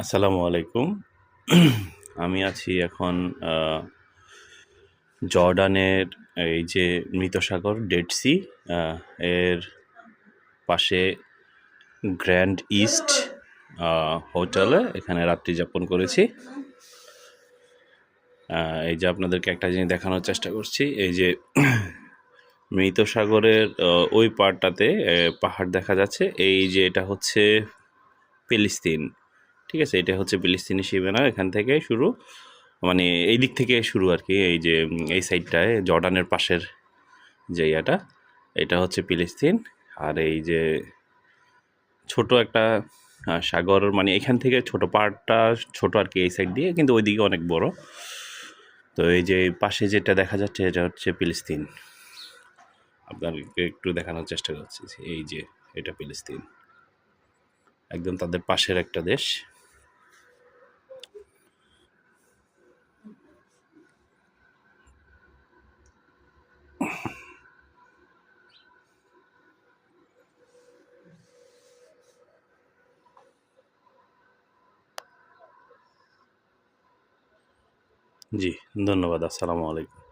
আসসালামু আলাইকুম। আমি আছি এখন আহ, জর্ডানের এই যে মৃত সাগর ডেড সি এর পাশে গ্র্যান্ড ইস্ট হোটেলে এখানে রাত্রি যাপন করেছি। এই যে আপনাদেরকে একটা জিনিস দেখানোর চেষ্টা করছি, এই যে মৃত সাগরের ওই পাড়টাতে পাহাড় দেখা যাচ্ছে। এই যে এটা হচ্ছে ফিলিস্তিন, ঠিক আছে, এটা হচ্ছে ফিলিস্তিনি সীমানা। এখান থেকে শুরু, মানে এই দিক থেকে শুরু আর কি। এই যে এই সাইডটায় জর্ডানের পাশের যে এটা এটা হচ্ছে ফিলিস্তিন। আর এই যে ছোট একটা সাগর, মানে এখান থেকে ছোট পাহাড়টা ছোট আর কি এই সাইড দিয়ে, কিন্তু ওইদিকে অনেক বড়। তো এই যে পাশে যেটা দেখা যাচ্ছে এটা হচ্ছে ফিলিস্তিন। আপনাদেরকে একটু দেখানোর চেষ্টা করছি, এই যে এটা ফিলিস্তিন, একদম তাদের পাশের একটা দেশ। জি, ধন্যবাদ। আসসালামু আলাইকুম।